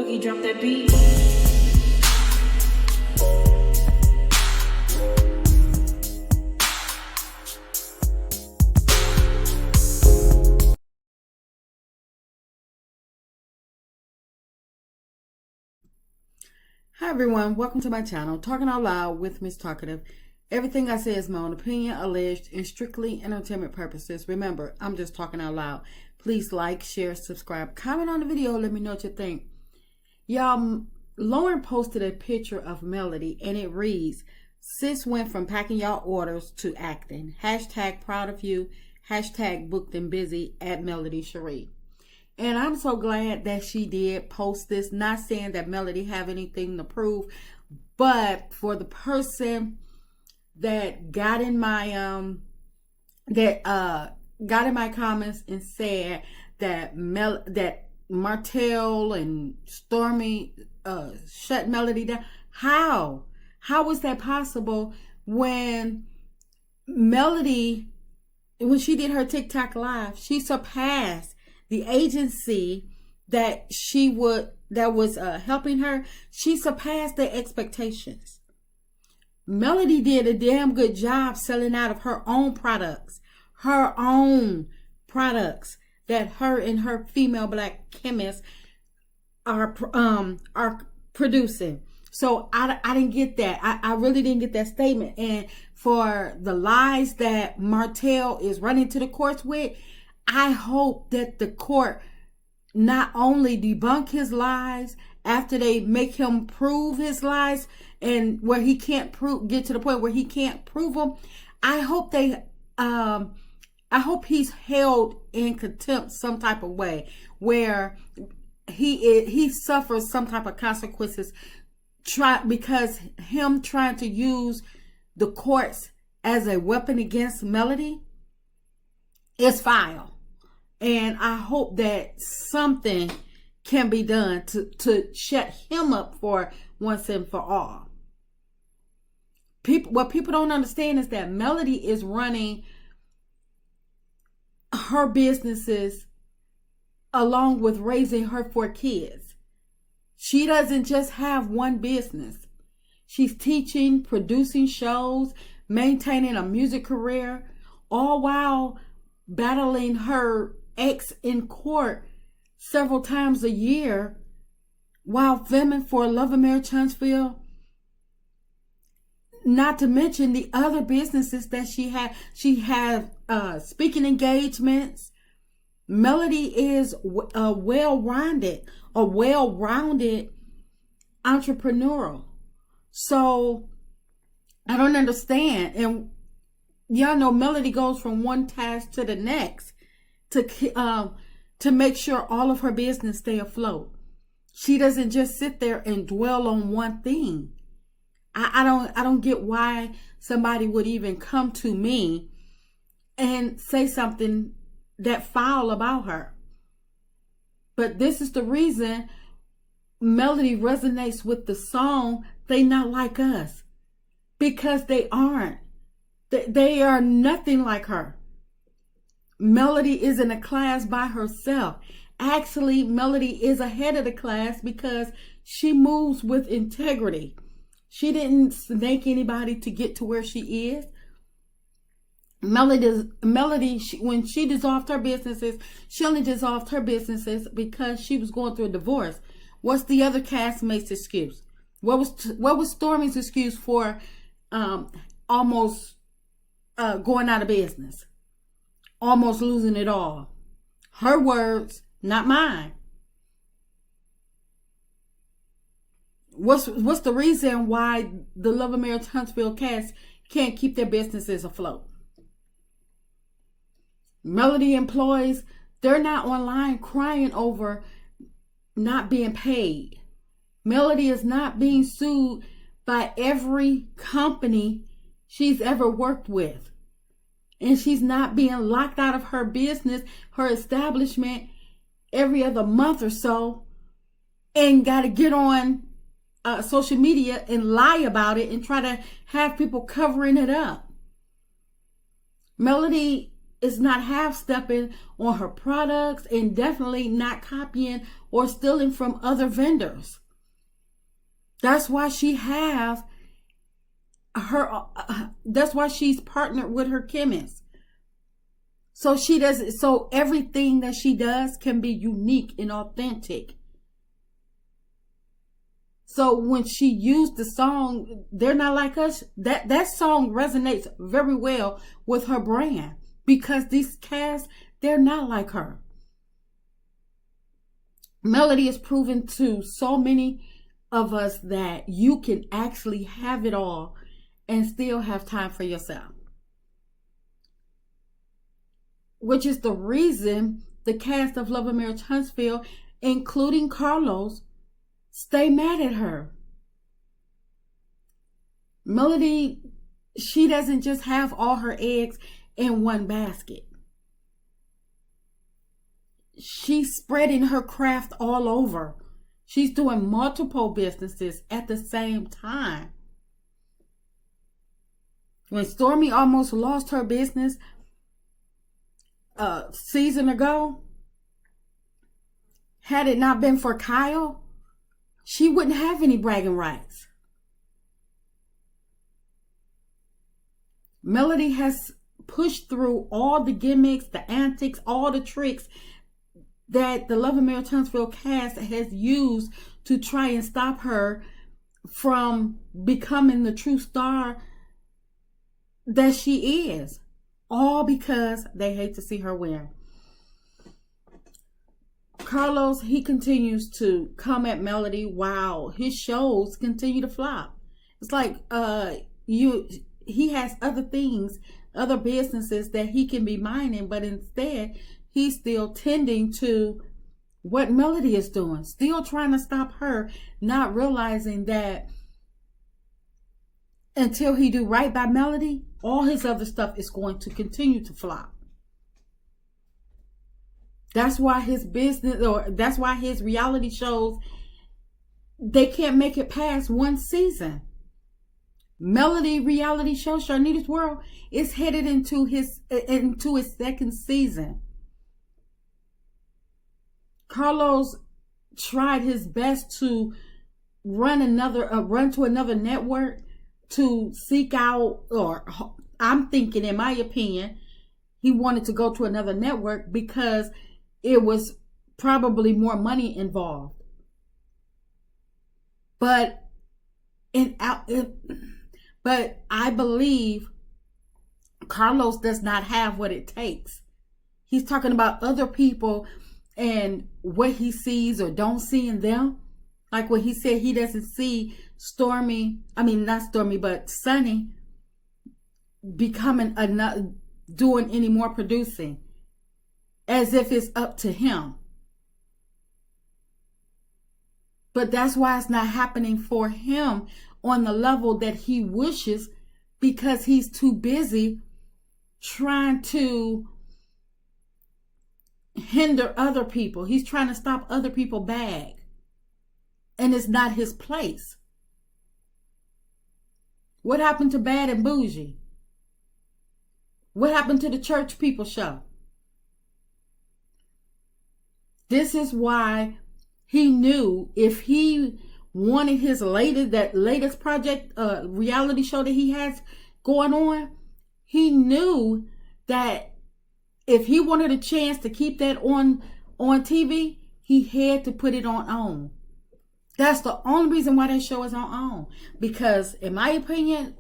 Boogie, drop that beat. Hi everyone, welcome to my channel, Talking Out Loud with Miss Talkative. Everything I say is my own opinion, alleged, and strictly entertainment purposes. Remember, I'm just talking out loud. Please like, share, subscribe, comment on the video, let me know what you think. Y'all, Lauren posted a picture of Melody and it reads, "Sis went from packing y'all orders to acting. Hashtag proud of you. Hashtag booked and busy at Melody Cherie." And I'm so glad that she did post this. Not saying that Melody have anything to prove, but for the person that got in my comments and said that Martel and Stormy shut Melody down. How was that possible when Melody, when she did her TikTok live, she surpassed the agency that was helping her. She surpassed their expectations. Melody did a damn good job selling out of her own products that her and her female black chemists are producing. So I didn't get that. I really didn't get that statement. And for the lies that Martel is running to the courts with, I hope that the court not only debunk his lies after they make him prove his lies, and where he can't get to the point where he can't prove them. I hope he's held in contempt some type of way, where he suffers some type of consequences because him trying to use the courts as a weapon against Melody is foul. And I hope that something can be done to shut him up for once and for all. What people don't understand is that Melody is running her businesses along with raising her 4 kids. She doesn't just have one business. She's teaching, producing shows, maintaining a music career, all while battling her ex in court several times a year while filming for Love and Marriage Huntsville. Not to mention the other businesses that she had. She has speaking engagements. Melody is a well-rounded entrepreneur. So I don't understand. And y'all know Melody goes from one task to the next to make sure all of her business stay afloat. She doesn't just sit there and dwell on one thing. I don't get why somebody would even come to me and say something that foul about her. But this is the reason Melody resonates with the song "They Not Like Us," because they aren't. They are nothing like her. Melody is in a class by herself. Actually, Melody is ahead of the class because she moves with integrity. She didn't snake anybody to get to where she is. Melody, when she dissolved her businesses, she only dissolved her businesses because she was going through a divorce. What's the other castmate's excuse? What was Stormy's excuse for almost going out of business? Almost losing it all. Her words, not mine. What's the reason why the Love and Marriage Huntsville cast can't keep their businesses afloat? Melody employees, they're not online crying over not being paid. Melody is not being sued by every company she's ever worked with. And she's not being locked out of her business, her establishment, every other month or so, and got to get on social media and lie about it and try to have people covering it up. Melody is not half-stepping on her products and definitely not copying or stealing from other vendors. That's why she have her. That's why she's partnered with her chemist. So she does. So everything that she does can be unique and authentic. So when she used the song, "They're Not Like Us," that song resonates very well with her brand because these cats, they're not like her. Melody has proven to so many of us that you can actually have it all and still have time for yourself. Which is the reason the cast of Love and Marriage Huntsville, including Carlos, stay mad at her. Melody, she doesn't just have all her eggs in one basket. She's spreading her craft all over. She's doing multiple businesses at the same time. When Stormy almost lost her business a season ago, had it not been for Kyle, she wouldn't have any bragging rights. Melody has pushed through all the gimmicks, the antics, all the tricks that the Love and Marriage Huntsville cast has used to try and stop her from becoming the true star that she is. All because they hate to see her win. Carlos, he continues to come at Melody while his shows continue to flop. It's like he has other things, other businesses that he can be minding, but instead he's still tending to what Melody is doing, still trying to stop her, not realizing that until he do right by Melody, all his other stuff is going to continue to flop. That's why his business, or that's why his reality shows, they can't make it past one season. Melody reality show, Sharnita's World, is headed into its second season. Carlos tried his best to run to another network to seek out, or I'm thinking, in my opinion, he wanted to go to another network because it was probably more money involved. But I believe Carlos does not have what it takes. He's talking about other people and what he sees or don't see in them. Like when he said he doesn't see Sunny becoming doing any more producing, as if it's up to him. But that's why it's not happening for him on the level that he wishes, because he's too busy trying to hinder other people. He's trying to stop other people bag. And it's not his place. What happened to Bad and Bougie? What happened to the Church People show? This is why he knew if he wanted his latest project, reality show that he has going on, he knew that if he wanted a chance to keep that on TV, he had to put it on OWN. That's the only reason why that show is on OWN. Because in my opinion,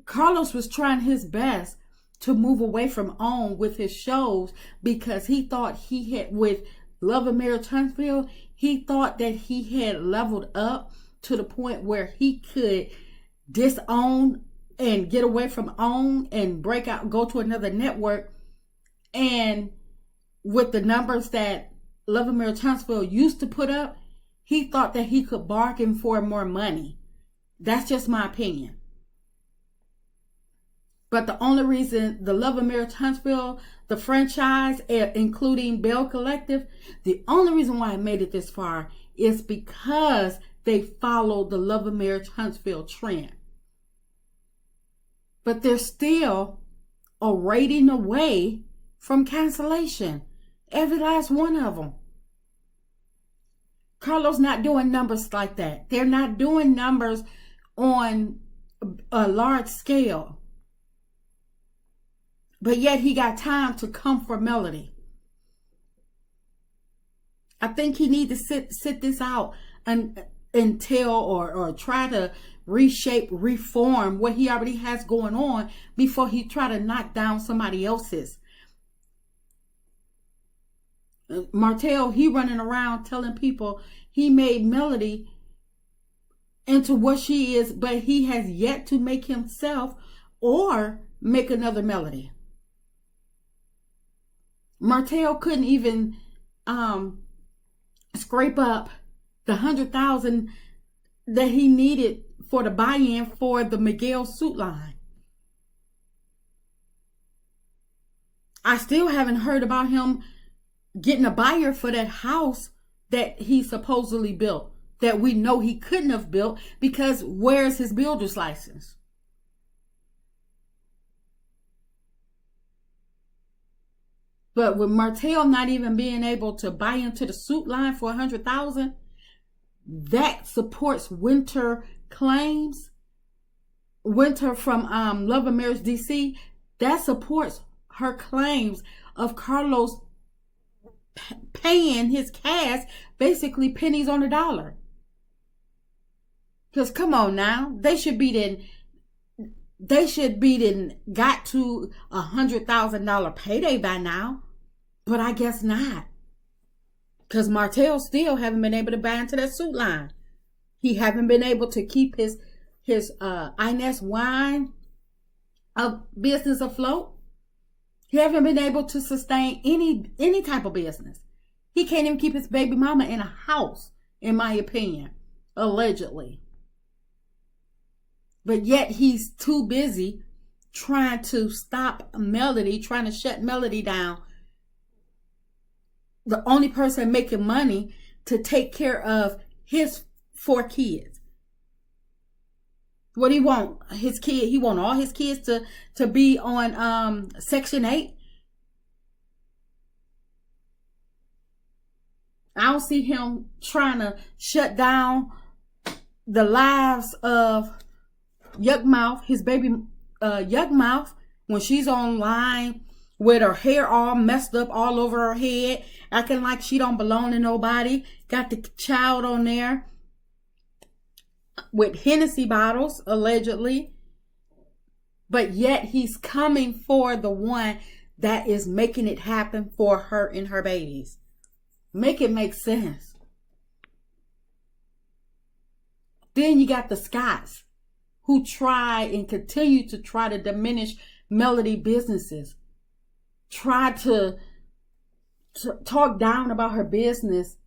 Carlos was trying his best to move away from OWN with his shows, because he thought he had, with Love and Marriage Huntsville, he thought that he had leveled up to the point where he could disown and get away from OWN and break out, go to another network. And with the numbers that Love and Marriage Huntsville used to put up, he thought that he could bargain for more money. That's just my opinion. But the only reason the Love and Marriage Huntsville, the franchise, including Bell Collective, the only reason why I made it this far is because they followed the Love and Marriage Huntsville trend. But they're still a rating away from cancellation. Every last one of them. Carlos not doing numbers like that. They're not doing numbers on a large scale. But yet he got time to come for Melody. I think he needs to sit this out until or try to reshape, reform what he already has going on before he try to knock down somebody else's. Martel, he running around telling people he made Melody into what she is, but he has yet to make himself or make another Melody. Martel couldn't even scrape up the $100,000 that he needed for the buy-in for the Miguel suit line. I still haven't heard about him getting a buyer for that house that he supposedly built, that we know he couldn't have built, because where's his builder's license? But with Martel not even being able to buy into the suit line for $100,000, that supports Winter claims. Winter from Love and Marriage DC, that supports her claims of Carlos paying his cast basically pennies on the dollar. Because come on now, they should be got to $100,000 payday by now, but I guess not. Because Martel still haven't been able to buy into that suit line. He haven't been able to keep his Inez wine business afloat. He haven't been able to sustain any type of business. He can't even keep his baby mama in a house, in my opinion, allegedly. But yet he's too busy trying to stop Melody, trying to shut Melody down. The only person making money to take care of his 4 kids. What he want? He want all his kids to be on Section 8. I don't see him trying to shut down the lives of Yuckmouth, his baby Yuckmouth, when she's online with her hair all messed up all over her head, acting like she don't belong to nobody. Got the child on there with Hennessy bottles, allegedly. But yet he's coming for the one that is making it happen for her and her babies. Make it make sense. Then you got the Scotts, who try and continue to try to diminish Melody businesses. Try to talk down about her business,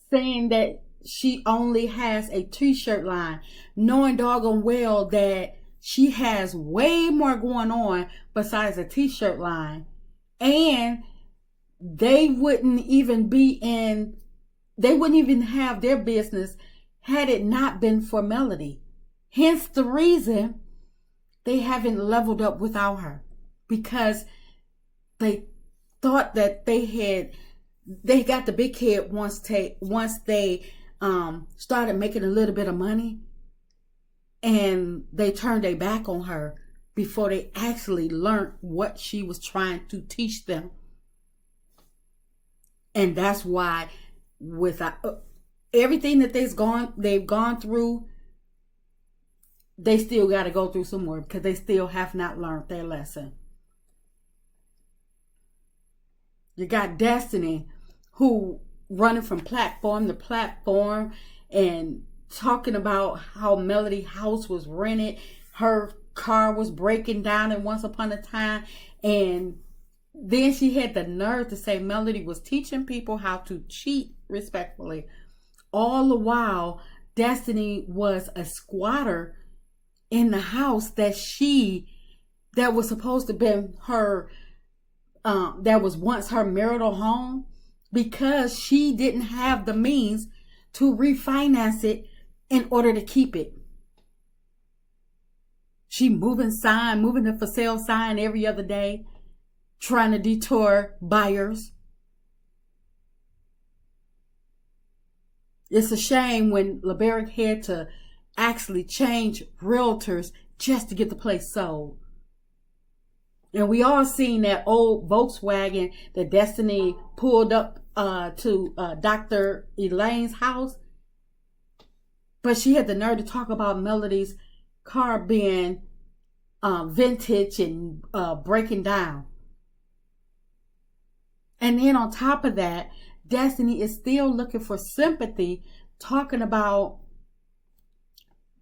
saying that she only has a t-shirt line, knowing doggone well that she has way more going on besides a t-shirt line. And they wouldn't even have their business had it not been for Melody. Hence the reason they haven't leveled up without her, because they thought that they got the big head once they started making a little bit of money, and they turned their back on her before they actually learned what she was trying to teach them. And that's why, with everything that they've gone through, they still got to go through some more, because they still have not learned their lesson. You got Destiny, who running from platform to platform and talking about how Melody house was rented, her car was breaking down at once upon a time, and then she had the nerve to say Melody was teaching people how to cheat respectfully. All the while, Destiny was a squatter in the house that was supposed to be her, that was once her marital home, because she didn't have the means to refinance it in order to keep it. She moving the for sale sign every other day, trying to detour buyers. It's a shame when LeBaric had to actually change realtors just to get the place sold. And we all seen that old Volkswagen that Destiny pulled up to Dr. Elaine's house. But she had the nerve to talk about Melody's car being vintage and breaking down. And then on top of that, Destiny is still looking for sympathy, talking about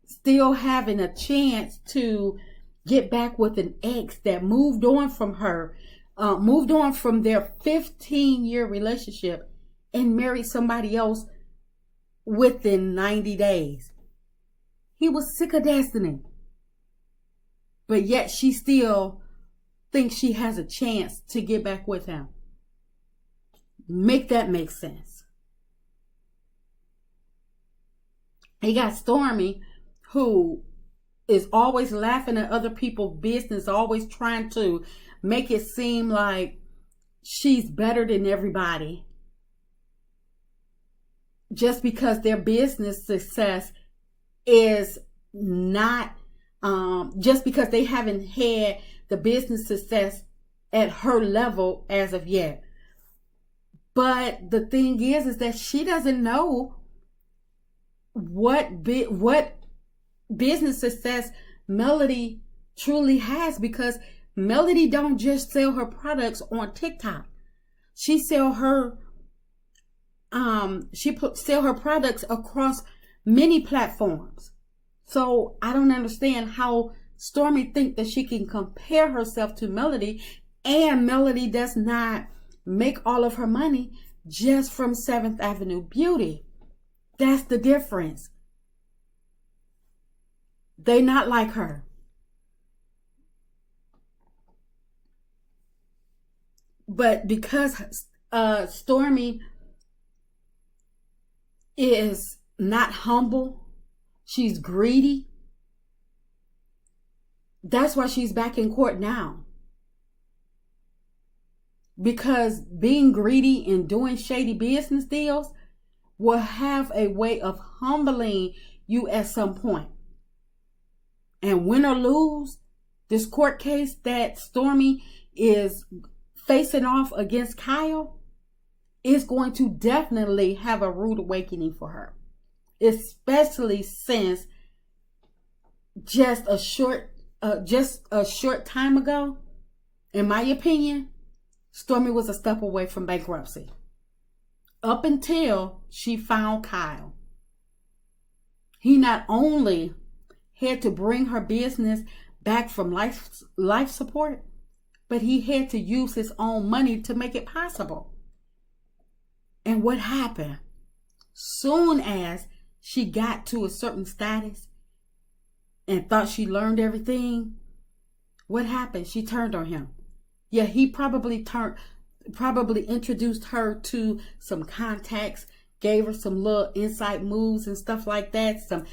still having a chance to get back with an ex that moved on from her, moved on from their 15-year relationship and married somebody else within 90 days. He was sick of Destiny. But yet she still thinks she has a chance to get back with him. Make that make sense. He got Stormy, who is always laughing at other people's business, always trying to make it seem like she's better than everybody. Just because their business success is not, just because they haven't had the business success at her level as of yet. But the thing is that she doesn't know what business success Melody truly has, because Melody don't just sell her products on TikTok. She sell her products across many platforms. So I don't understand how Stormy think that she can compare herself to Melody, and Melody does not make all of her money just from 7th Avenue Beauty. That's the difference. They not like her. But because Stormy is not humble, she's greedy. That's why she's back in court now. Because being greedy and doing shady business deals will have a way of humbling you at some point. And win or lose, this court case that Stormy is facing off against Kyle is going to definitely have a rude awakening for her. Especially since just a short time ago, in my opinion, Stormy was a step away from bankruptcy. Up until she found Kyle. He not only had to bring her business back from life support, but he had to use his own money to make it possible. And what happened? Soon as she got to a certain status and thought she learned everything, what happened? She turned on him. Yeah, he probably introduced her to some contacts, gave her some little inside moves and stuff like that, some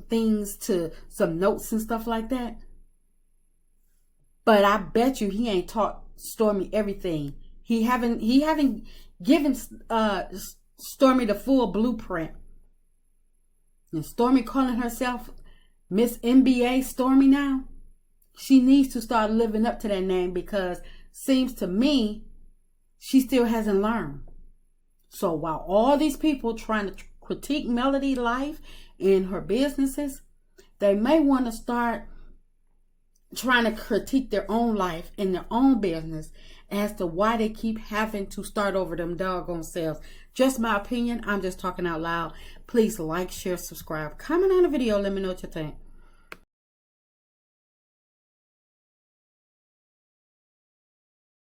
things to some notes and stuff like that. But I bet you he ain't taught Stormy everything. He haven't given Stormy the full blueprint. And Stormy calling herself Miss NBA Stormy now. She needs to start living up to that name, because seems to me she still hasn't learned. So while all these people trying to critique Melody life and her businesses, they may want to start trying to critique their own life and their own business as to why they keep having to start over them doggone selves. Just my opinion. I'm just talking out loud. Please like, share, subscribe, comment on the video. Let me know what you think.